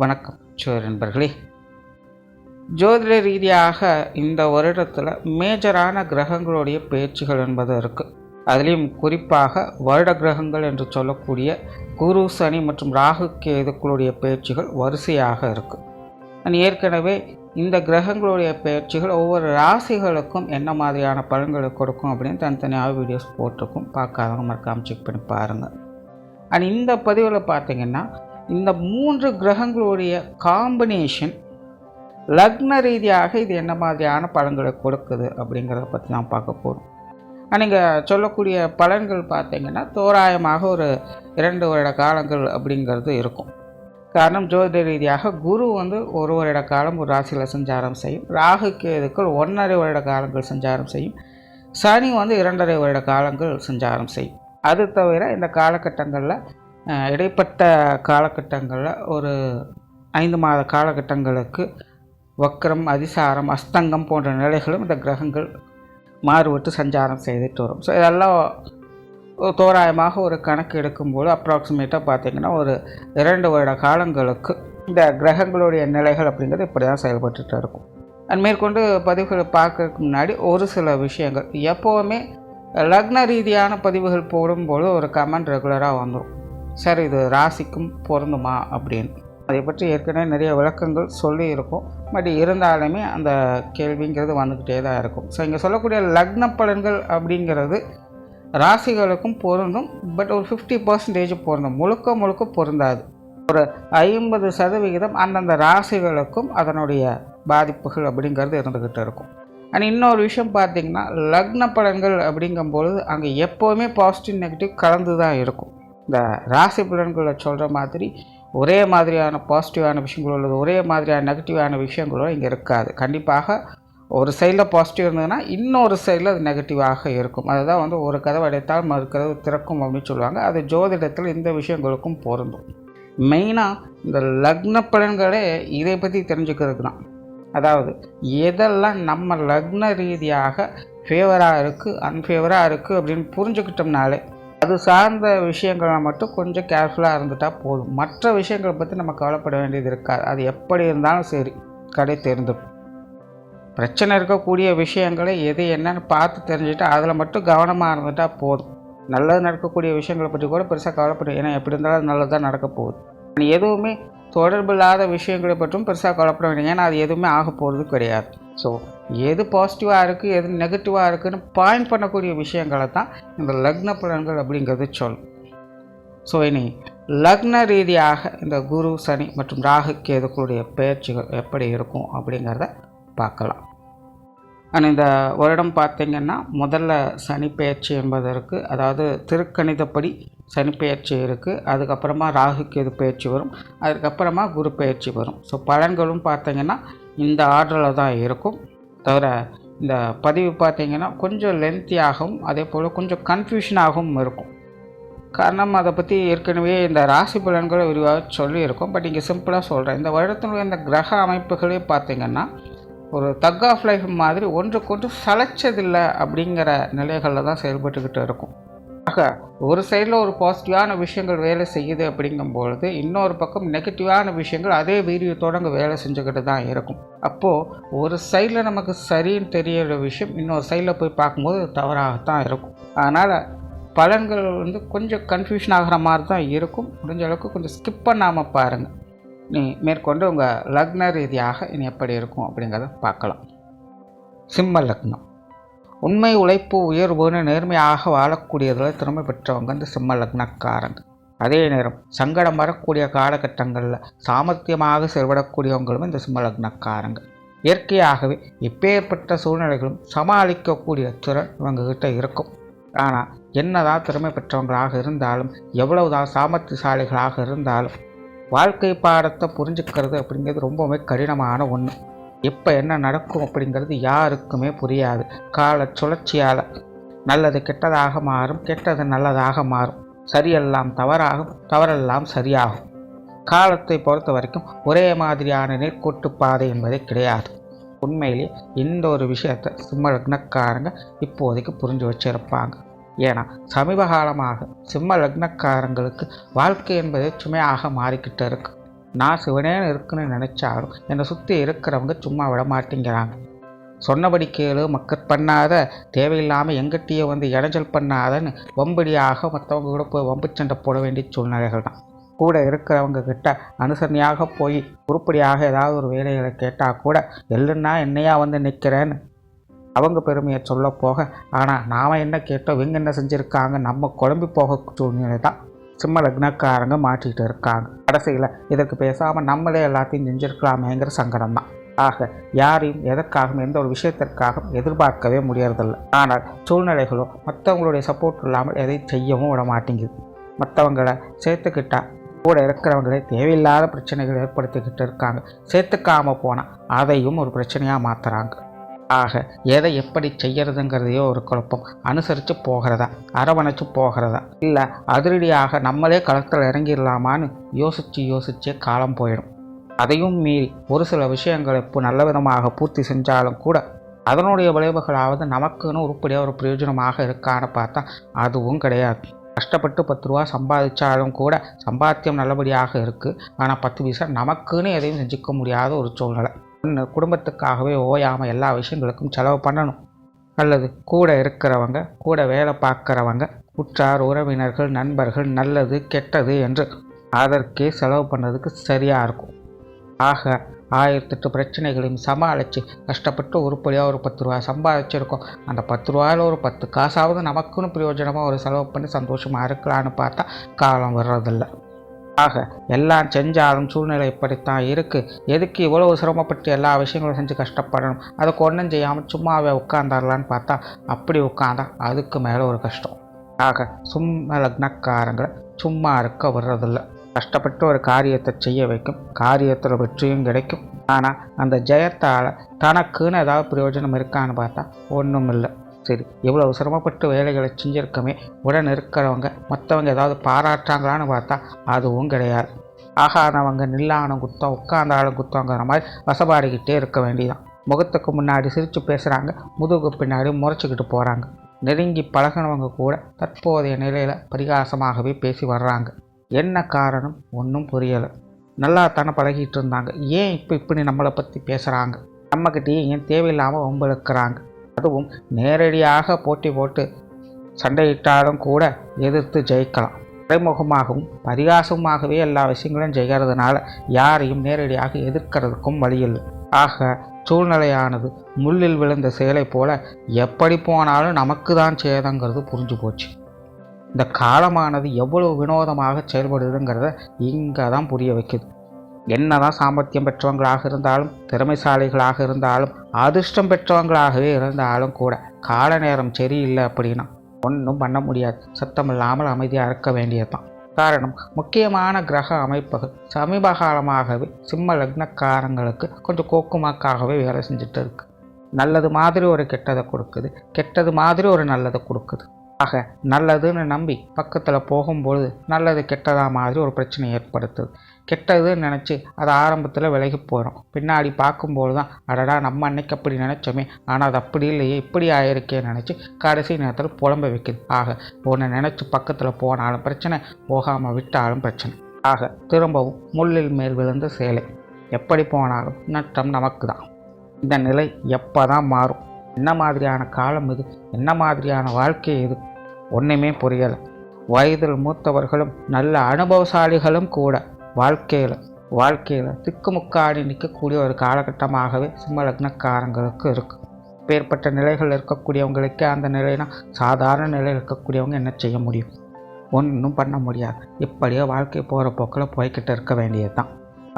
வணக்கம் நண்பர்களே. ஜோதிட ரீதியாக இந்த வருடத்தில் மேஜரான கிரகங்களுடைய பயிற்சிகள் என்பது இருக்குது. அதுலேயும் குறிப்பாக வருட கிரகங்கள் என்று சொல்லக்கூடிய குரு, சனி மற்றும் ராகு கேதுக்களுடைய பயிற்சிகள் வரிசையாக இருக்குது. நான் ஏற்கனவே இந்த கிரகங்களுடைய பயிற்சிகள் ஒவ்வொரு ராசிகளுக்கும் என்ன மாதிரியான பலன்களை கொடுக்கும் அப்படின்னு தனித்தனியாக வீடியோஸ் போட்டிருக்கும். பார்க்காதவங்க மறக்காமல் செக் பண்ணி பாருங்கள். அண்ட் இந்த பதிவில் பார்த்திங்கன்னா இந்த 3 கிரகங்களுடைய காம்பினேஷன் லக்ன ரீதியாக இது என்ன மாதிரியான பலன்களை கொடுக்குது அப்படிங்கிறத பற்றி நான் பார்க்க போகிறோம். நீங்கள் சொல்லக்கூடிய பலன்கள் பார்த்திங்கன்னா தோராயமாக ஒரு 2 வருட காலங்கள் அப்படிங்கிறது இருக்கும். காரணம் ஜோதிட ரீதியாக குரு ஒரு வருட காலம் ஒரு ராசியில் சஞ்சாரம் செய்யும். ராகு கேதுக்கள் 1.5 வருட காலங்கள் சஞ்சாரம் செய்யும். சனி 2.5 வருட காலங்கள் சஞ்சாரம் செய்யும். அது தவிர இந்த காலகட்டங்களில் இடைப்பட்ட காலகட்டங்களில் ஒரு 5 மாத காலகட்டங்களுக்கு வக்ரம், அதிசாரம், அஸ்தங்கம் போன்ற நிலைகளும் இந்த கிரகங்கள் மாறுபட்டு சஞ்சாரம் செய்துட்டு வரும். ஸோ இதெல்லாம் தோராயமாக ஒரு கணக்கு எடுக்கும்போது அப்ராக்சிமேட்டாக பார்த்திங்கன்னா ஒரு 2 வருட காலங்களுக்கு இந்த கிரகங்களுடைய நிலைகள் அப்படிங்கிறது இப்படி தான் செயல்பட்டுட்டு இருக்கும். மேற்கொண்டு பதிவுகளை பார்க்கறதுக்கு முன்னாடி ஒரு சில விஷயங்கள் எப்போவுமே லக்ன ரீதியான பதிவுகள் போடும்போது ஒரு கமெண்ட் ரெகுலராக வந்துடும், சார் இது ராசிக்கும் பொருந்துமா அப்படின்னு. அதை பற்றி ஏற்கனவே நிறைய விளக்கங்கள் சொல்லி இருக்கும். பட் இருந்தாலுமே அந்த கேள்விங்கிறது வந்துக்கிட்டே தான் இருக்கும். ஸோ இங்கே சொல்லக்கூடிய லக்ன பலன்கள் அப்படிங்கிறது ராசிகளுக்கும் பொருந்தும். பட் ஒரு 50% பொருந்தும், முழுக்க பொருந்தாது. ஒரு 50% அந்தந்த ராசிகளுக்கும் அதனுடைய பாதிப்புகள் அப்படிங்கிறது இருந்துக்கிட்டு இருக்கும். அண்ட் இன்னொரு விஷயம் பார்த்திங்கன்னா லக்ன பலன்கள் அப்படிங்கும்பொழுது அங்கே எப்போவுமே பாசிட்டிவ் நெகட்டிவ் கலந்து தான் இருக்கும். இந்த ராசி பலன்களை சொல்கிற மாதிரி ஒரே மாதிரியான பாசிட்டிவான விஷயங்களோ அல்லது ஒரே மாதிரியான நெகட்டிவான விஷயங்களோ இங்கே இருக்காது. கண்டிப்பாக ஒரு சைடில் பாசிட்டிவ் இருந்ததுன்னா இன்னொரு சைடில் அது நெகட்டிவாக இருக்கும். அதுதான் ஒரு கதவு அடைத்தால் மறு கதவு திறக்கும் அப்படின்னு சொல்லுவாங்க. அது ஜோதிடத்தில் இந்த விஷயங்களுக்கும் பொருந்தும். மெயினாக இந்த லக்ன பலன்களே இதை பற்றி தெரிஞ்சுக்கிறதுக்கு தான். அதாவது எதெல்லாம் நம்ம லக்ன ரீதியாக ஃபேவராக இருக்குது, அன்ஃபேவராக இருக்குது அப்படின்னு புரிஞ்சுக்கிட்டோம்னாலே அது சார்ந்த விஷயங்களை மட்டும் கொஞ்சம் கேர்ஃபுல்லாக இருந்துட்டால் போதும். மற்ற விஷயங்களை பற்றி நம்ம கவலைப்பட வேண்டியது இருக்காது. அது எப்படி இருந்தாலும் சரி கடை தெரிந்துடும். பிரச்சனை இருக்கக்கூடிய விஷயங்களை எது என்னன்னு பார்த்து தெரிஞ்சுட்டு அதில் மட்டும் கவனமாக இருந்துட்டால் போதும். நல்லது நடக்கக்கூடிய விஷயங்களை பற்றி கூட பெருசாக கவலைப்படும். ஏன்னா எப்படி இருந்தாலும் அது நல்லது தான் நடக்க போகுது. எதுவுமே தொடர்பில்லாத விஷயங்களை பற்றும் பெருசாக கவலைப்பட வேண்டிய, ஏன்னா அது எதுவுமே ஆக போகிறது கிடையாது. ஸோ எது பாசிட்டிவாக இருக்குது எது நெகட்டிவாக இருக்குதுன்னு பாயிண்ட் பண்ணக்கூடிய விஷயங்களை தான் இந்த லக்ன பலன்கள் அப்படிங்கிறது சொல்லும். ஸோ இனி லக்ன ரீதியாக இந்த குரு, சனி மற்றும் ராகு கேதுக்களுடைய பயிற்சிகள் எப்படி இருக்கும் அப்படிங்கிறத பார்க்கலாம். ஆனால் இந்த வருடம் பார்த்திங்கன்னா முதல்ல சனி பயிற்சி என்பது இருக்குது. அதாவது திருக்கணிதப்படி சனி பயிற்சி இருக்குது. அதுக்கப்புறமா ராகு கேது பயிற்சி வரும். அதுக்கப்புறமா குரு பயிற்சி வரும். ஸோ பலன்களும் பார்த்திங்கன்னா இந்த ஆர்டரில் தான் இருக்கும். தவிர இந்த பதிவு பார்த்திங்கன்னா கொஞ்சம் லென்த்தியாகவும் அதே போல் கொஞ்சம் கன்ஃபியூஷனாகவும் இருக்கும். காரணம் அதை பற்றி ஏற்கனவே இந்த ராசி பலன்களை விரிவாக சொல்லியிருக்கோம். பட் இங்கே சிம்பிளாக சொல்கிறேன். இந்த வருடத்தினுடைய இந்த கிரக அமைப்புகளே பார்த்திங்கன்னா ஒரு தக் ஆஃப் லைஃப் மாதிரி ஒன்றுக்கொன்று சளைச்சதில்லை அப்படிங்கிற நிலைகளில் தான் செயல்பட்டுக்கிட்டு இருக்கும். ஆக ஒரு சைடில் ஒரு பாசிட்டிவான விஷயங்கள் வேலை செய்யுது அப்படிங்கும்பொழுது இன்னொரு பக்கம் நெகட்டிவான விஷயங்கள் அதே வீரியத்தோடு அங்கே வேலை செஞ்சுக்கிட்டு தான் இருக்கும். அப்போது ஒரு சைடில் நமக்கு சரின்னு தெரியிற விஷயம் இன்னொரு சைடில் போய் பார்க்கும்போது தவறாகத்தான் இருக்கும். அதனால் பலன்கள் கொஞ்சம் கன்ஃபியூஷன் ஆகிற மாதிரி தான் இருக்கும். முடிஞ்ச அளவுக்கு கொஞ்சம் ஸ்கிப் பண்ணாமல் பாருங்கள். நீ மேற்கொண்டு உங்கள் லக்ன ரீதியாக இனி எப்படி இருக்கும் அப்படிங்கிறத பார்க்கலாம். சிம்ம லக்னம். உண்மை, உழைப்பு, உயர்வுன்னு நேர்மையாக வாழக்கூடியதில் திறமை பெற்றவங்க இந்த சிம்ம லக்னக்காரங்க. அதே நேரம் சங்கடம் வரக்கூடிய காலகட்டங்களில் சாமர்த்தியமாக செயல்படக்கூடியவங்களும் இந்த சிம்ம லக்னக்காரங்க. இயற்கையாகவே எப்பேற்பட்ட சூழ்நிலைகளும் சமாளிக்கக்கூடிய திறன் இவங்ககிட்ட இருக்கும். ஆனால் என்னதான் திறமை பெற்றவங்களாக இருந்தாலும், எவ்வளவுதான் சாமர்த்தியசாலிகளாக இருந்தாலும் வாழ்க்கை பாடத்தை புரிஞ்சுக்கிறது அப்படிங்கிறது ரொம்பவுமே கடினமான ஒன்று. எப்போ என்ன நடக்கும் அப்படிங்கிறது யாருக்குமே புரியாது. கால சுழற்சியால் நல்லது கெட்டதாக மாறும், கெட்டது நல்லதாக மாறும், சரியெல்லாம் தவறாகும், தவறெல்லாம் சரியாகும். காலத்தை பொறுத்த வரைக்கும் ஒரே மாதிரியான நேர்கோட்டு பாதை என்பதே கிடையாது. உண்மையிலே இந்த ஒரு விஷயத்தை சிம்ம லக்னக்காரங்க இப்போதைக்கு புரிஞ்சு வச்சிருப்பாங்க. ஏன்னா சமீப காலமாக சிம்ம லக்னக்காரங்களுக்கு வாழ்க்கை என்பது சுமையாக மாறிக்கிட்டு இருக்கு. நான் சிவனேன்னு இருக்குன்னு நினச்சாலும் என்னை சுற்றி இருக்கிறவங்க சும்மா விட மாட்டேங்கிறாங்க. சொன்னபடி கேளு, மக்கள் பண்ணாத, தேவையில்லாமல் எங்கிட்டயே வந்து இடைஞ்சல் பண்ணாதன்னு வம்படியாக மற்றவங்க கூட போய் வம்பு சண்டை போட வேண்டிய சூழ்நிலைகள் தான். கூட இருக்கிறவங்க கிட்ட அனுசரணையாக போய் உருப்படியாக ஏதாவது ஒரு வேலைகளை கேட்டால் கூட எல்லுன்னா என்னையா வந்து நிற்கிறேன்னு அவங்க பெருமையை சொல்ல போக, ஆனால் நாம் என்ன கேட்டோம், இவங்க என்ன செஞ்சுருக்காங்க, நம்ம குழம்பி போக சூழ்நிலை தான் சிம்ம லக்னக்காரங்க மாட்டிகிட்டு இருக்காங்க. கடைசியில் இதற்கு பேசாமல் நம்மளே எல்லாத்தையும் செஞ்சுருக்கலாமேங்கிற சங்கடம் தான். ஆக யாரையும் எதற்காகவும் எந்த ஒரு விஷயத்திற்காகவும் எதிர்பார்க்கவே முடியறதில்லை. ஆனால் சூழ்நிலைகளோ மற்றவங்களுடைய சப்போர்ட் இல்லாமல் எதையும் செய்யவும் விட மாட்டேங்குது. மற்றவங்களை சேர்த்துக்கிட்டா கூட இருக்கிறவங்களே தேவையில்லாத பிரச்சனைகள் ஏற்படுத்திக்கிட்டு இருக்காங்க. சேர்த்துக்காமல் போனால் அதையும் ஒரு பிரச்சனையாக மாற்றுறாங்க. ஆக எதை எப்படி செய்யறதுங்கிறதையோ ஒரு குழப்பம். அனுசரித்து போகிறதா, அரவணைச்சு போகிறதா, இல்லை அதிரடியாக நம்மளே களத்தில் இறங்கிடலாமான்னு யோசிச்சே காலம் போயிடும். அதையும் மீறி ஒரு சில விஷயங்களை இப்போ நல்ல விதமாக பூர்த்தி செஞ்சாலும் கூட அதனுடைய விளைவுகளாவது நமக்குன்னு உருப்படியாக ஒரு பிரயோஜனமாக இருக்கான்னு பார்த்தா அதுவும் கிடையாது. கஷ்டப்பட்டு 10 ரூபா சம்பாதிச்சாலும் கூட சம்பாத்தியம் நல்லபடியாக இருக்குது. ஆனால் 10 பைசா நமக்குன்னு எதையும் செஞ்சுக்க முடியாத ஒரு சூழ்நிலை. ஒன்று, குடும்பத்துக்காகவே ஓயாமல் எல்லா விஷயங்களுக்கும் செலவு பண்ணணும். அல்லது கூட இருக்கிறவங்க, கூட வேலை பார்க்குறவங்க, உற்றார் உறவினர்கள், நண்பர்கள், நல்லது கெட்டது என்று அதற்கே செலவு பண்ணுறதுக்கு சரியாக இருக்கும். ஆக 1008 பிரச்சனைகளையும் சமாளித்து கஷ்டப்பட்டு உருப்படியாக ஒரு 10 ரூபா சம்பாதிச்சிருக்கோம். அந்த 10 ரூபாயில் ஒரு 10 காசாவது நமக்குன்னு பிரயோஜனமாக ஒரு செலவு பண்ணி சந்தோஷமாக இருக்கலான்னு பார்த்தா காலம் வர்றதில்லை. ஆக எல்லாம் செஞ்சாலும் சூழ்நிலை இப்படித்தான் இருக்குது. எதுக்கு இவ்வளவு சிரமப்பட்டு எல்லா விஷயங்களும் செஞ்சு கஷ்டப்படணும்? அதுக்கு ஒன்றும் செய்யாமல் சும்மாவே உட்கார்ந்தாரலான்னு பார்த்தா அப்படி உட்காந்தா அதுக்கு மேலே ஒரு கஷ்டம். ஆக சும்மா லக்னக்காரங்களை சும்மா இருக்க வர்றதில்லை. கஷ்டப்பட்டு ஒரு காரியத்தை செய்ய வைக்கும், காரியத்தில் வெற்றியும் கிடைக்கும். ஆனால் அந்த ஜெயத்தால் தனக்குன்னு ஏதாவது பிரயோஜனம் இருக்கான்னு பார்த்தா ஒன்றும் இல்லை. சரி, இவ்வளவு சிரமப்பட்டு வேலைகளை செஞ்சுருக்கமே, உடன் இருக்கிறவங்க மற்றவங்க ஏதாவது பாராட்டுறாங்களான்னு பார்த்தா அதுவும் கிடையாது. ஆகாதவங்க நில்லான குத்தம், உட்கார்ந்தாலும் குத்தங்கிற மாதிரி வசப்பாடிக்கிட்டே இருக்க வேண்டியதான். முகத்துக்கு முன்னாடி சிரித்து பேசுகிறாங்க, முதுகு பின்னாடி முறைச்சிக்கிட்டு போகிறாங்க. நெருங்கி பழகினவங்க கூட தற்போதைய நிலையில் பரிகாசமாகவே பேசி வர்றாங்க. என்ன காரணம் ஒன்றும் புரியலை. நல்லா தானே பழகிட்டு இருந்தாங்க, ஏன் இப்போ இப்படி நம்மளை பற்றி பேசுகிறாங்க, நம்மக்கிட்டே ஏன் தேவையில்லாமல் வம்பிழுக்கிறாங்க? அதுவும் நேரடியாக போட்டி போட்டு சண்டையிட்டாலும் கூட எதிர்த்து ஜெயிக்கலாம். மறைமுகமாகவும் பரிகாசமாகவே எல்லா விஷயங்களும் செய்கிறதுனால யாரையும் நேரடியாக எதிர்க்கிறதுக்கும் வழியில்லை. ஆக சூழ்நிலையானது முள்ளில் விழுந்த சேலை போல எப்படி போனாலும் நமக்கு தான் சேதங்கிறது புரிஞ்சு போச்சு. இந்த காலமானது எவ்வளவு வினோதமாக செயல்படுதுங்கிறத இங்கே தான் புரிய வைக்குது. என்ன தான் சாமர்த்தியம் பெற்றவங்களாக இருந்தாலும், திறமைசாலிகளாக இருந்தாலும், அதிர்ஷ்டம் பெற்றவங்களாகவே இருந்தாலும் கூட கால நேரம் சரியில்லை அப்படின்னா ஒன்றும் பண்ண முடியாது. சத்தமில்லாமல் அமைதியாக இருக்க வேண்டியதுதான். காரணம், முக்கியமான கிரக அமைப்புகள் சமீப காலமாகவே சிம்ம லக்னக்காரங்களுக்கு கொஞ்சம் கோக்குமாக்காகவே வேலை செஞ்சுட்டு இருக்கு. நல்லது மாதிரி ஒரு கெட்டதை கொடுக்குது, கெட்டது மாதிரி ஒரு நல்லதை கொடுக்குது. ஆக நல்லதுன்னு நம்பி பக்கத்தில் போகும்பொழுது நல்லது கெட்டதா மாதிரி ஒரு பிரச்சனை ஏற்படுத்துது. கெட்டதுன்னு நினச்சி அது ஆரம்பத்தில் விலகி போயிடும். பின்னாடி பார்க்கும்போது தான் அடடா நம்ம அன்னைக்கு அப்படி நினச்சோமே, ஆனால் அது அப்படி இல்லையே, இப்படி ஆயிருக்கேன்னு நினச்சி கடைசி நேரத்தில் புலம்ப வைக்குது. ஆக ஒன்று நினச்சி பக்கத்தில் போனாலும் பிரச்சனை, போகாமல் விட்டாலும் பிரச்சனை. ஆக திரும்பவும் முள்ளில் மேல் விழுந்த சேலை. எப்படி போனாலும் நட்டம் நமக்கு தான். இந்த நிலை எப்போ தான் மாறும்? என்ன மாதிரியான காலம் இது? என்ன மாதிரியான வாழ்க்கை இது? ஒன்றுமே புரியலை. வயதில் மூத்தவர்களும் நல்ல அனுபவசாலிகளும் கூட வாழ்க்கையில் திக்குமுக்காடி நிற்கக்கூடிய ஒரு காலகட்டமாகவே சிம்ம லக்னக்காரங்களுக்கு இருக்குது. பேர்பட்ட நிலைகள் இருக்கக்கூடியவங்களுக்கு அந்த நிலைனா சாதாரண நிலையில் இருக்கக்கூடியவங்க என்ன செய்ய முடியும்? ஒன்றும் பண்ண முடியாது. இப்படியே வாழ்க்கை போகிற போக்கில் போய்கிட்டு இருக்க வேண்டியது தான்.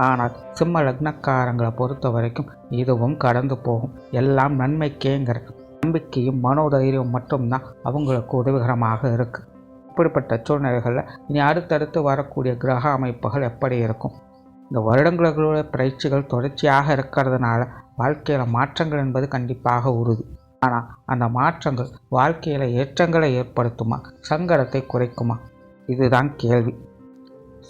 ஆனால் சிம்ம லக்னக்காரங்களை பொறுத்த வரைக்கும் இதுவும் கடந்து போகும். எல்லாம் நன்மைக்கேங்கிற நம்பிக்கையும் மனோதைரியம் மட்டும்தான் அவங்களுக்கு உதவிகரமாக இருக்குது. இப்படிப்பட்ட சூழ்நிலைகளில் இனி அடுத்தடுத்து வரக்கூடிய கிரக அமைப்புகள் எப்படி இருக்கும்? இந்த வருடங்களுடைய பயிற்சிகள் தொடர்ச்சியாக இருக்கிறதுனால வாழ்க்கையில் மாற்றங்கள் என்பது கண்டிப்பாக உறுதி. ஆனால் அந்த மாற்றங்கள் வாழ்க்கையில் ஏற்றங்களை ஏற்படுத்துமா, சங்கடத்தை குறைக்குமா? இதுதான் கேள்வி.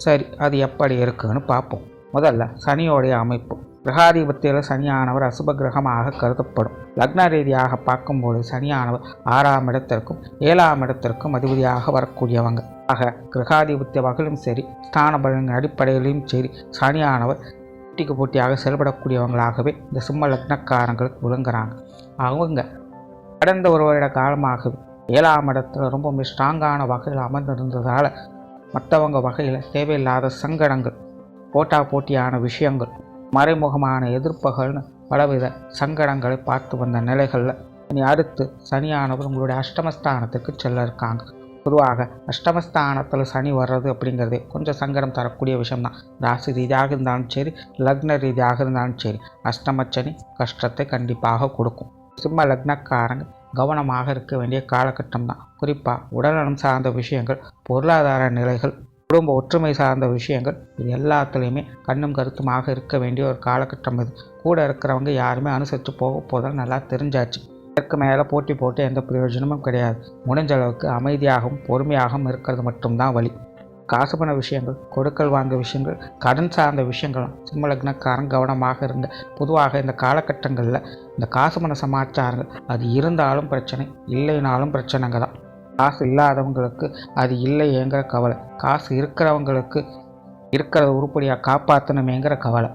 சரி, அது எப்படி இருக்குன்னு பார்ப்போம். முதல்ல சனியோடைய அமைப்பு. கிரகாதிபத்தியில் சனியானவர் அசுப கிரகமாக கருதப்படும். லக்ன ரீதியாக பார்க்கும்போது சனியானவர் 6ஆம் இடத்திற்கும் 7ஆம் இடத்திற்கும் அதிபதியாக வரக்கூடியவங்க. ஆக கிரகாதிபத்திய வகையிலும் சரி, ஸ்தான பலனின் அடிப்படையிலும் சரி, சனியானவர் போட்டிக்கு போட்டியாக செயல்படக்கூடியவங்களாகவே இந்த சிம்ம லக்னக்காரங்களுக்கு விளங்குறாங்க. அவங்க கடந்த ஒரு வருட காலமாகவே 7ஆம் இடத்துல ரொம்ப ஸ்ட்ராங்கான வகையில் அமர்ந்திருந்ததால் மற்றவங்க வகையில் தேவையில்லாத சங்கடங்கள், போட்டியான விஷயங்கள், மறைமுகமான எதிர்ப்புகள்னு பலவித சங்கடங்களை பார்த்து வந்த நிலைகளில் இனி அடுத்து சனியானவர் உங்களுடைய அஷ்டமஸ்தானத்துக்கு செல்ல இருக்காங்க. பொதுவாக அஷ்டமஸ்தானத்தில் சனி வர்றது அப்படிங்கிறதே கொஞ்சம் சங்கடம் தரக்கூடிய விஷயம்தான். ராசி ரீதியாக இருந்தாலும் சரி, லக்ன ரீதியாக இருந்தாலும் சரி, அஷ்டமச்சனி கஷ்டத்தை கண்டிப்பாக கொடுக்கும். சிம்ம லக்னக்காரங்க கவனமாக இருக்க வேண்டிய காலகட்டம் தான். குறிப்பாக உடல்நலம் சார்ந்த விஷயங்கள், பொருளாதார நிலைகள், குடும்ப ஒற்றுமை சார்ந்த விஷயங்கள், இது எல்லாத்துலேயுமே கண்ணும் கருத்துமாக இருக்க வேண்டிய ஒரு காலகட்டம் இது. கூட இருக்கிறவங்க யாருமே அனுசரித்து போதால் நல்லா தெரிஞ்சாச்சு. இதற்கு மேலே போட்டி போட்டு எந்த பிரயோஜனமும் கிடையாது. முடிஞ்ச அளவுக்கு அமைதியாகவும் பொறுமையாகவும் இருக்கிறது மட்டும்தான் வழி. காசு பண விஷயங்கள், கொடுக்கல் வாங்க விஷயங்கள், கடன் சார்ந்த விஷயங்களும் சிம்ம லக்னக்காரன் கவனமாக இருங்க. பொதுவாக இந்த காலகட்டங்களில் இந்த காசு பண சமாச்சாரங்கள் அது இருந்தாலும் பிரச்சனை, இல்லைனாலும் பிரச்சனைங்க தான். காசு இல்லாதவங்களுக்கு அது இல்லையேங்கிற கவலை, காசு இருக்கிறவங்களுக்கு இருக்கிறத உருப்படியாக காப்பாற்றணுமேங்கிற கவலை.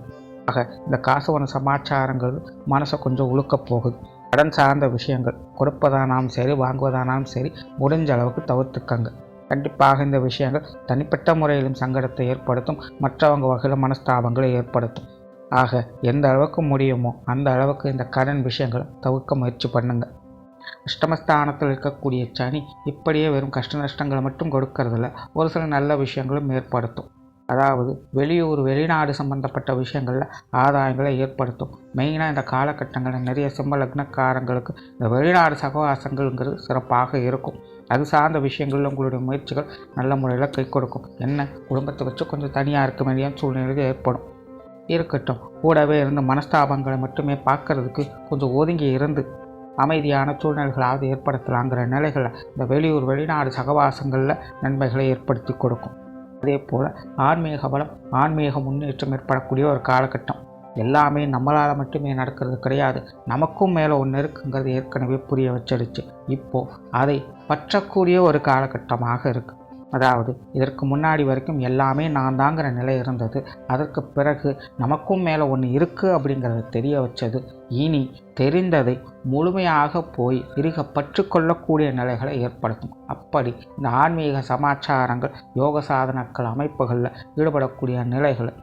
ஆக இந்த காசு பண சமாச்சாரங்கள் மனசை கொஞ்சம் உழுக்க போகுது. கடன் சார்ந்த விஷயங்கள், கொடுப்பதானாலும் சரி, வாங்குவதானாலும் சரி, முடிஞ்ச அளவுக்கு தவிர்த்துக்கங்க. கண்டிப்பாக இந்த விஷயங்கள் தனிப்பட்ட முறையிலும் சங்கடத்தை ஏற்படுத்தும், மற்றவங்க வகையில் மனஸ்தாபங்களை ஏற்படுத்தும். ஆக எந்த அளவுக்கு முடியுமோ அந்த அளவுக்கு இந்த கடன் விஷயங்களை தவிர்க்க முயற்சி பண்ணுங்க. அஷ்டமஸ்தானத்தில் இருக்கக்கூடிய சனி இப்படியே வெறும் கஷ்ட நஷ்டங்களை மட்டும் கொடுக்கறதில்ல, ஒரு சில நல்ல விஷயங்களும் ஏற்படுத்தும். அதாவது வெளிநாடு சம்பந்தப்பட்ட விஷயங்களில் ஆதாயங்களை ஏற்படுத்தும். மெயினாக இந்த காலகட்டங்களில் நிறைய சிம்ம லக்னக்காரங்களுக்கு இந்த வெளிநாடு சகவாசங்கள்ங்கிறது சிறப்பாக இருக்கும். அது சார்ந்த விஷயங்களில் உங்களுடைய முயற்சிகள் நல்ல முறையில் கை கொடுக்கும். என்ன, குடும்பத்தை வச்சு கொஞ்சம் தனியாக இருக்க வேண்டிய சூழ்நிலைகள் ஏற்படும். இருக்கட்டும், கூடவே இருந்து மனஸ்தாபங்களை மட்டுமே பார்க்கறதுக்கு கொஞ்சம் ஒதுங்கி இருந்து அமைதியான சூழ்நிலைகளாவது ஏற்படுத்தலாங்கிற நிலைகளில் இந்த வெளிநாடு சகவாசங்களில் நன்மைகளை ஏற்படுத்தி கொடுக்கும். அதே போல் ஆன்மீக பலம், ஆன்மீக முன்னேற்றம் ஏற்படக்கூடிய ஒரு காலகட்டம். எல்லாமே நம்மளால் மட்டுமே நடக்கிறது கிடையாது, நமக்கும் மேலே ஒன்று இருக்குங்கிறது ஏற்கனவே புரிய வச்சிடுச்சு. இப்போது அதை பற்றக்கூடிய ஒரு காலகட்டமாக இருக்குது. அதாவது இதற்கு முன்னாடி வரைக்கும் எல்லாமே நான் தாங்கிற நிலை இருந்தது. அதற்கு பிறகு நமக்கும் மேலே ஒன்று இருக்குது அப்படிங்கிறத தெரிய வச்சது. இனி தெரிந்ததை முழுமையாக போய் இறுக பற்று கொள்ளக்கூடிய நிலைகளை ஏற்படுத்தும். அப்படி இந்த ஆன்மீக சமாச்சாரங்கள், யோக சாதனங்கள் அமைப்புகளில் ஈடுபடக்கூடிய நிலைகளை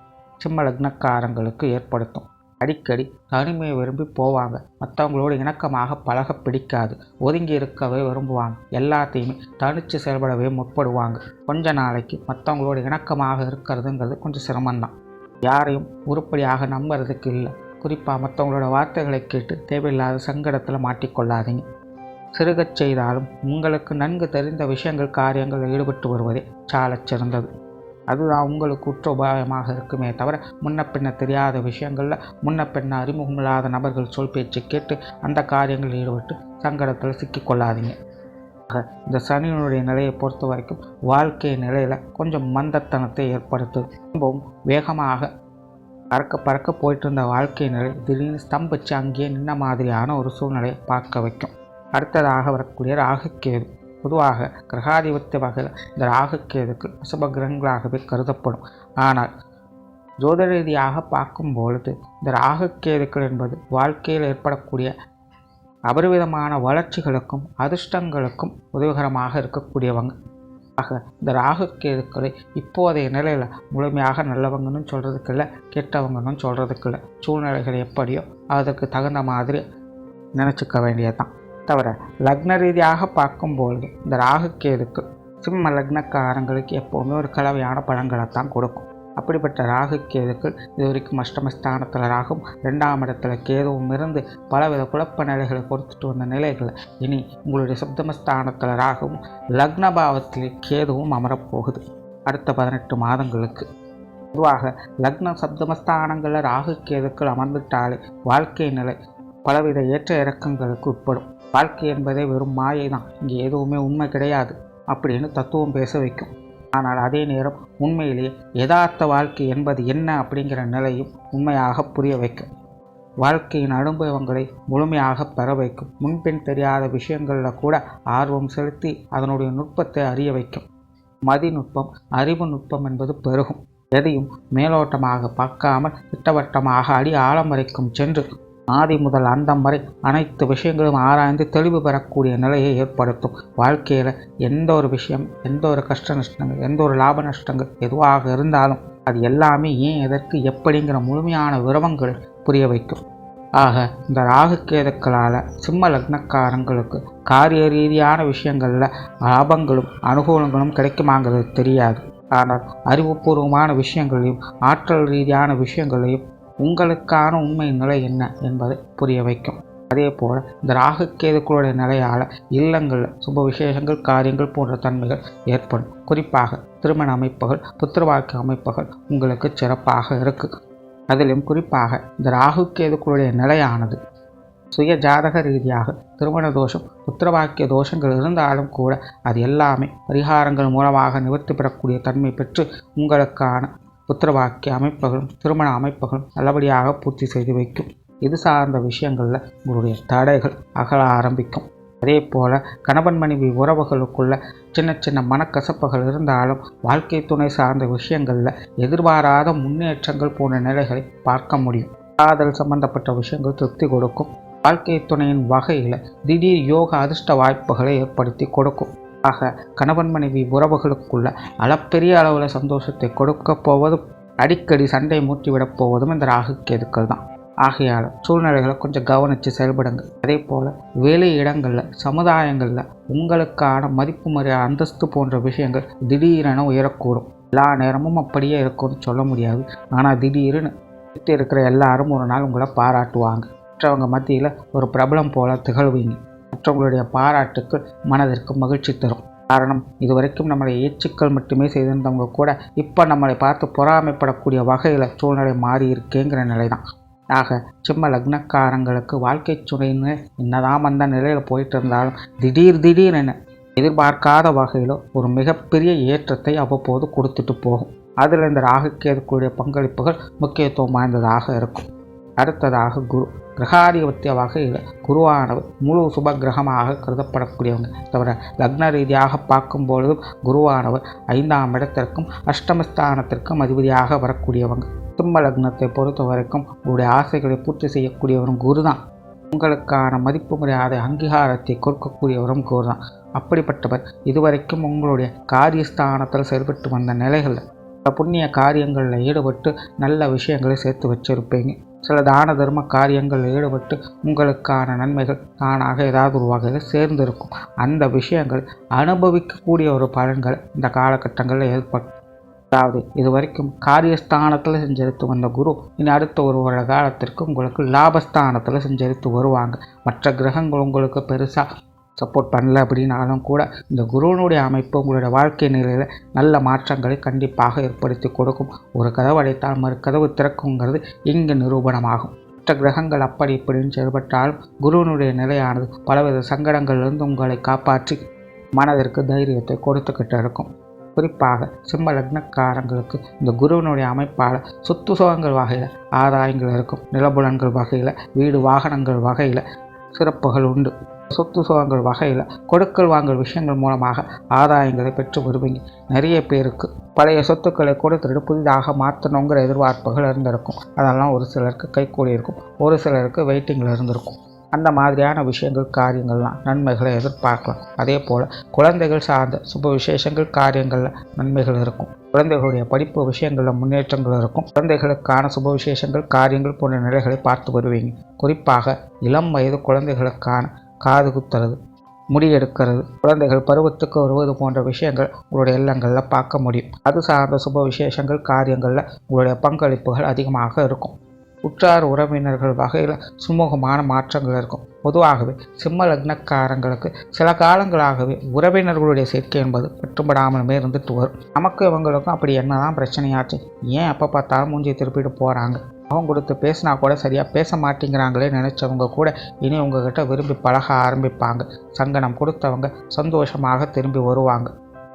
சிம்ம லக்னக்காரங்களுக்கு ஏற்படுத்தும். அடிக்கடி தனிமையை விரும்பி போவாங்க. மற்றவங்களோடு இணக்கமாக பழக பிடிக்காது, ஒதுங்கி இருக்கவே விரும்புவாங்க. எல்லாத்தையுமே தனித்து செயல்படவே முற்படுவாங்க. கொஞ்ச நாளைக்கு மற்றவங்களோடு இணக்கமாக இருக்கிறதுங்கிறது கொஞ்சம் சிரமம்தான். யாரையும் உருப்படியாக நம்புறதுக்கு இல்லை. குறிப்பாக மற்றவங்களோட வார்த்தைகளை கேட்டு தேவையில்லாத சங்கடத்தில் மாட்டிக்கொள்ளாதீங்க. சிறுகச் செய்தாலும் உங்களுக்கு நன்கு தெரிந்த விஷயங்கள், காரியங்களில் ஈடுபட்டு வருவதே சாலச் சிறந்தது. அதுதான் உங்களுக்கு உற்ற உபாயமாக இருக்குமே தவிர முன்ன பின்ன தெரியாத விஷயங்களில் முன்ன பின்ன அறிமுகமில்லாத நபர்கள் சொல் பேச்சு கேட்டு அந்த காரியங்களில் ஈடுபட்டு சங்கடத்தில் சிக்கிக்கொள்ளாதீங்க. இந்த சனியினுடைய நிலையை பொறுத்த வரைக்கும் வாழ்க்கை நிலையில் கொஞ்சம் மந்தத்தனத்தை ஏற்படுத்தும். ரொம்பவும் வேகமாக பறக்க போயிட்டு இருந்த வாழ்க்கை நிலை திடீர்னு ஸ்தம்பிச்சு அங்கேயே நின்ன மாதிரியான ஒரு சூழ்நிலையை பார்க்க வைக்கும். அடுத்ததாக வரக்கூடிய ராகுக்கேது. பொதுவாக கிரகாதிபத்திய வகையில் இந்த ராகுக்கேதுக்கு அசுப கிரகங்களாகவே கருதப்படும். ஆனால் ஜோதிட ரீதியாக பார்க்கும் பொழுது இந்த ராகுக்கேதுக்கள் என்பது வாழ்க்கையில் ஏற்படக்கூடிய அபரிவிதமான வளர்ச்சிகளுக்கும் அதிர்ஷ்டங்களுக்கும் உதவிகரமாக இருக்கக்கூடியவங்க. ஆக இந்த ராகுக்கேதுக்களை இப்போதைய நிலையில் முழுமையாக நல்லவங்கன்னு சொல்கிறதுக்கு இல்லை, கெட்டவங்கன்னு சொல்கிறதுக்கு இல்லை. சூழ்நிலைகள் எப்படியோ அதற்கு தகுந்த மாதிரி நினச்சிக்க வேண்டியதுதான். தவிர லக்ன ரீதியாக பார்க்கும்பொழுது இந்த ராகுக்கேதுக்கு சிம்ம லக்னக்காரங்களுக்கு எப்போவுமே ஒரு கலவையான பலன்களை தான் கொடுக்கும். அப்படிப்பட்ட ராகுக்கேதுக்கள் இது வரைக்கும் அஷ்டமஸ்தானத்தில் ராகும், 2ஆம் இடத்துல கேதுவும் இருந்து பலவித குழப்ப நிலைகளை கொடுத்துட்டு வந்த நிலைகளை இனி உங்களுடைய சப்தமஸ்தானத்தில் ராகவும் லக்னபாவத்தில் கேதுவும் அமரப்போகுது அடுத்த 18 மாதங்களுக்கு. பொதுவாக லக்ன சப்தமஸ்தானங்களில் ராகுக்கேதுக்கள் அமர்ந்துட்டாலே வாழ்க்கை நிலை பலவித ஏற்ற இறக்கங்களுக்கு உட்படும். வாழ்க்கை என்பதே வெறும் மாயை தான், இங்கே எதுவுமே உண்மை கிடையாது அப்படின்னு தத்துவம் பேச வைக்கும். ஆனால் அதே நேரம் உண்மையிலேயே யதார்த்த வாழ்க்கை என்பது என்ன அப்படிங்கிற நிலையும் உண்மையாக புரிய வைக்கும். வாழ்க்கையின் அனுபவங்களை முழுமையாக பெற வைக்கும். முன்பின் தெரியாத விஷயங்களில் கூட ஆர்வம் செலுத்தி அதனுடைய நுட்பத்தை அறிய வைக்கும். மதிநுட்பம், அறிவு நுட்பம் என்பது பெருகும். எதையும் மேலோட்டமாக பார்க்காமல் திட்டவட்டமாக அடி ஆழம் வரைக்கும் சென்று ஆதி முதல் அந்தம் வரை அனைத்து விஷயங்களும் ஆராய்ந்து தெளிவு பெறக்கூடிய நிலையை ஏற்படுத்தும். வாழ்க்கையில் எந்த ஒரு விஷயம், எந்த ஒரு கஷ்ட நஷ்டங்கள், எந்த ஒரு லாப நஷ்டங்கள் எதுவாக இருந்தாலும் அது எல்லாமே ஏன், எதற்கு, எப்படிங்கிற முழுமையான விவரங்களை புரிய வைக்கும். ஆக இந்த ராகுகேதுக்களால் சிம்ம லக்னக்காரங்களுக்கு காரிய ரீதியான விஷயங்களில் லாபங்களும் அனுகூலங்களும் கிடைக்குமாங்கிறது தெரியாது. ஆனால் அறிவுபூர்வமான விஷயங்களையும் ஆற்றல் ரீதியான விஷயங்களையும் உங்களுக்கான உண்மை நிலை என்ன என்பதை புரிய வைக்கும். அதே போல் இந்த ராகுகேதுக்களுடைய நிலையால் இல்லங்களில் சுப விசேஷங்கள், காரியங்கள் போன்ற தன்மைகள் ஏற்படும். குறிப்பாக திருமண அமைப்புகள், புத்திரவாக்கிய அமைப்புகள் உங்களுக்கு சிறப்பாக இருக்குது. அதிலும் குறிப்பாக இந்த ராகுகேதுக்களுடைய நிலையானது சுய ஜாதக ரீதியாக திருமண தோஷம், புத்திரவாக்கிய தோஷங்கள் இருந்தாலும் கூட அது எல்லாமே பரிகாரங்கள் மூலமாக நிவர்த்தி பெறக்கூடிய தன்மை பெற்று உங்களுக்கான புத்திரவாக்கிய அமைப்புகளும் திருமண அமைப்புகளும் நல்லபடியாக பூர்த்தி செய்து வைக்கும். இது சார்ந்த விஷயங்களில் உங்களுடைய தடைகள் அகல ஆரம்பிக்கும். அதே போல் கணவன் மனைவி உறவுகளுக்குள்ள சின்ன சின்ன மனக்கசப்புகள் இருந்தாலும் வாழ்க்கை துணை சார்ந்த விஷயங்களில் எதிர்பாராத முன்னேற்றங்கள் போன்ற நிலைகளை பார்க்க முடியும். காதல் சம்பந்தப்பட்ட விஷயங்கள் திருப்தி கொடுக்கும். வாழ்க்கை துணையின் வகையில் திடீர் யோக அதிர்ஷ்ட வாய்ப்புகளை ஏற்படுத்தி கொடுக்கும். ஆக கணவன் மனைவி உறவுகளுக்குள்ள அளப்பெரிய அளவில் சந்தோஷத்தை கொடுக்க போவதும் அடிக்கடி சண்டை மூட்டிவிடப் போவதும் இந்த ராகுகேதுக்கள் தான். ஆகையால் சூழ்நிலைகளை கொஞ்சம் கவனித்து செயல்படுங்க. அதே போல் வேலை இடங்களில், சமுதாயங்களில் உங்களுக்கான மதிப்பு மரியாதை, அந்தஸ்து போன்ற விஷயங்கள் திடீரென உயரக்கூடும். எல்லா நேரமும் அப்படியே இருக்கும்னு சொல்ல முடியாது. ஆனால் திடீர்னு சுற்றி இருக்கிற எல்லாரும் ஒரு நாள் உங்களை பாராட்டுவாங்க. மற்றவங்க மத்தியில் ஒரு பிரபலம் போல திகழ்வீங்க. மற்றவங்களுடைய பாராட்டுக்கு மனதிற்கு மகிழ்ச்சி தரும். காரணம், இதுவரைக்கும் நம்மளை ஏச்சுக்கள் மட்டுமே செய்திருந்தவங்க கூட இப்போ நம்மளை பார்த்து பொறாமைப்படக்கூடிய வகையில் சூழ்நிலை மாறி இருக்கேங்கிற நிலை தான். ஆக சிம்ம லக்னக்காரங்களுக்கு வாழ்க்கை துணைன்னு என்னதான் அந்த நிலையில் போயிட்டு இருந்தாலும் திடீரென எதிர்பார்க்காத வகையில் ஒரு மிகப்பெரிய ஏற்றத்தை அவ்வப்போது கொடுத்துட்டு போகும். அதில் இந்த ராகுகேதுக்களுடைய பங்களிப்புகள் முக்கியத்துவம் வாய்ந்ததாக இருக்கும். அடுத்ததாக குரு. கிரகாதிபத்திய வகையில் குருவானவர் முழு சுப கிரகமாக கருதப்படக்கூடியவங்க. தவிர லக்ன ரீதியாக பார்க்கும்பொழுதும் குருவானவர் 5ஆம் இடத்திற்கும் அஷ்டமஸ்தானத்திற்கும் அதிபதியாக வரக்கூடியவங்க. சிம்ம லக்னத்தை பொறுத்த வரைக்கும் உங்களுடைய ஆசைகளை பூர்த்தி செய்யக்கூடியவரும் குரு தான். உங்களுக்கான மதிப்பு மரியாதை அங்கீகாரத்தை கொடுக்கக்கூடியவரும் குரு தான். அப்படிப்பட்டவர் இதுவரைக்கும் உங்களுடைய காரியஸ்தானத்தில் செயல்பட்டு வந்த நிலைகளில் புண்ணிய காரியங்களில் ஈடுபட்டு நல்ல விஷயங்களை சேர்த்து வச்சிருப்பீங்க. சில தான தர்ம காரியங்களில் ஈடுபட்டு உங்களுக்கான நன்மைகள் தானாக ஏதாவது ஒரு வகையில் சேர்ந்திருக்கும். அந்த விஷயங்கள் அனுபவிக்கக்கூடிய ஒரு பலன்கள் இந்த காலகட்டங்களில் ஏற்படும். அதாவது இதுவரைக்கும் காரியஸ்தானத்தில் செஞ்செடுத்து வந்த குரு இனி அடுத்த ஒரு வருட காலத்திற்கு உங்களுக்கு லாபஸ்தானத்தில் செஞ்செடுத்து வருவாங்க. மற்ற கிரகங்கள் உங்களுக்கு பெருசாக சப்போர்ட் பண்ணல அப்படின்னாலும் கூட இந்த குருவனுடைய அமைப்பு உங்களுடைய வாழ்க்கை நிலையில் நல்ல மாற்றங்களை கண்டிப்பாக ஏற்படுத்தி கொடுக்கும். ஒரு கதவு அடைத்தால் மறு கதவு திறக்குங்கிறது இங்கு நிரூபணமாகும். மற்ற கிரகங்கள் அப்படி இப்படின்னு செயல்பட்டாலும் குருவனுடைய நிலையானது பலவித சங்கடங்களிலிருந்து உங்களை காப்பாற்றி மனதிற்கு தைரியத்தை கொடுத்துக்கிட்டு இருக்கும். குறிப்பாக சிம்ம லக்னக்காரங்களுக்கு இந்த குருவனுடைய அமைப்பால் சொத்து சுகங்கள் வகையில் ஆதாயங்கள் இருக்கும். நிலபுலன்கள் வகையில், வீடு வாகனங்கள் வகையில் சிறப்புகள் உண்டு. சொத்து சுகங்கள் வகையில் கொடுக்கல் வாங்கல் விஷயங்கள் மூலமாக ஆதாயங்களை பெற்று வருவீங்க. நிறைய பேருக்கு பழைய சொத்துக்களை கொடுத்துட்டு புதிதாக மாற்றணுங்கிற எதிர்பார்ப்புகள் இருந்திருக்கும். அதெல்லாம் ஒரு சிலருக்கு கைகூடி இருக்கும், ஒரு சிலருக்கு வெயிட்டிங்கில் இருந்திருக்கும். அந்த மாதிரியான விஷயங்கள், காரியங்கள்லாம் நன்மைகளை எதிர்பார்க்கலாம். அதே போல் குழந்தைகள் சார்ந்த சுப விசேஷங்கள், காரியங்களில் நன்மைகள் இருக்கும். குழந்தைகளுடைய படிப்பு விஷயங்களில் முன்னேற்றங்கள் இருக்கும். குழந்தைகளுக்கான சுப விசேஷங்கள், காரியங்கள் போன்ற நிலைகளை பார்த்து வருவீங்க. குறிப்பாக இளம் வயது குழந்தைகளுக்கான காது குத்துறது, முடியெடுக்கிறது, குழந்தைகள் பருவத்துக்கு வருவது போன்ற விஷயங்கள் உங்களுடைய இல்லங்களில் பார்க்க முடியும். அது சார்ந்த சுப விசேஷங்கள், காரியங்களில் உங்களுடைய பங்களிப்புகள் அதிகமாக இருக்கும். உற்றார் உறவினர்கள் வகையில் சுமூகமான மாற்றங்கள் இருக்கும். பொதுவாகவே சிம்ம லக்னக்காரங்களுக்கு சில காலங்களாகவே உறவினர்களுடைய சேர்க்கை என்பது பற்றுப்படாமலுமே இருந்துட்டு வரும். நமக்கு இவங்களுக்கும் அப்படி என்னதான் பிரச்சனையாச்சு, ஏன் எப்போ பார்த்தாலும் மூஞ்சி திருப்பிட்டு போகிறாங்க, அவங்க கொடுத்து பேசினா கூட சரியாக பேச மாட்டேங்கிறாங்களே நினச்சவங்க கூட இனி உங்ககிட்ட விரும்பி பழக ஆரம்பிப்பாங்க. சங்கடம் கொடுத்தவங்க சந்தோஷமாக திரும்பி வருவாங்க.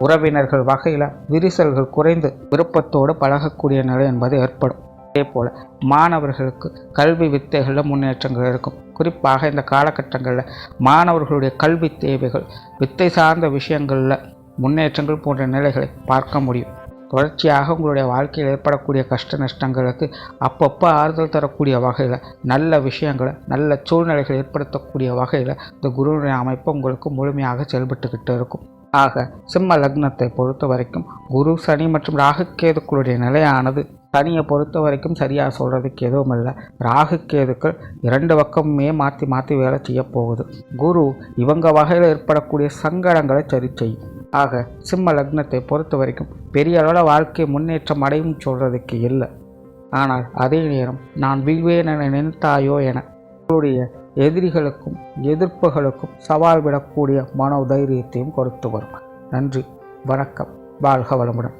உறவினர்கள் வகையில் விரிசல்கள் குறைந்து விருப்பத்தோடு பழகக்கூடிய நிலை என்பது ஏற்படும். அதே போல் மாணவர்களுக்கு கல்வி வித்தைகளில் முன்னேற்றங்கள் இருக்கும். குறிப்பாக இந்த காலகட்டங்களில் மாணவர்களுடைய கல்வி தேவைகள், வித்தை சார்ந்த விஷயங்களில் முன்னேற்றங்கள் போன்ற நிலைகளை பார்க்க முடியும். தொடர்ச்சியாக உங்களுடைய வாழ்க்கையில் ஏற்படக்கூடிய கஷ்ட நஷ்டங்களுக்கு அப்பப்போ ஆறுதல் தரக்கூடிய வகையில் நல்ல விஷயங்களை, நல்ல சூழ்நிலைகளை ஏற்படுத்தக்கூடிய வகையில் இந்த குருவுடைய அமைப்பு உங்களுக்கு முழுமையாக செயல்பட்டுக்கிட்டு இருக்கும். ஆக சிம்ம லக்னத்தை பொறுத்த வரைக்கும் குரு, சனி மற்றும் ராகுக்கேதுக்களுடைய நிலையானது, சனியை பொறுத்த வரைக்கும் சரியாக சொல்கிறதுக்கு எதுவும் இல்லை. ராகுக்கேதுக்கள் 2 பக்கமுமே மாற்றி மாற்றி வேலை செய்ய போகுது. குரு இவங்க வகையில் ஏற்படக்கூடிய சங்கடங்களை சரி செய்யும். ஆக சிம்ம லக்னத்தை பொறுத்த வரைக்கும் பெரிய அளவில் வாழ்க்கை முன்னேற்றம் அடையும் சொல்கிறதுக்கு இல்லை. ஆனால் அதே நேரம் நான் வீழ்வேன் என நினைத்தாயோ என உங்களுடைய எதிரிகளுக்கும் எதிர்ப்புகளுக்கும் சவால் விடக்கூடிய மனோதைரியத்தையும் கொடுத்து வரும். நன்றி, வணக்கம், வாழ்க வளமுடன்.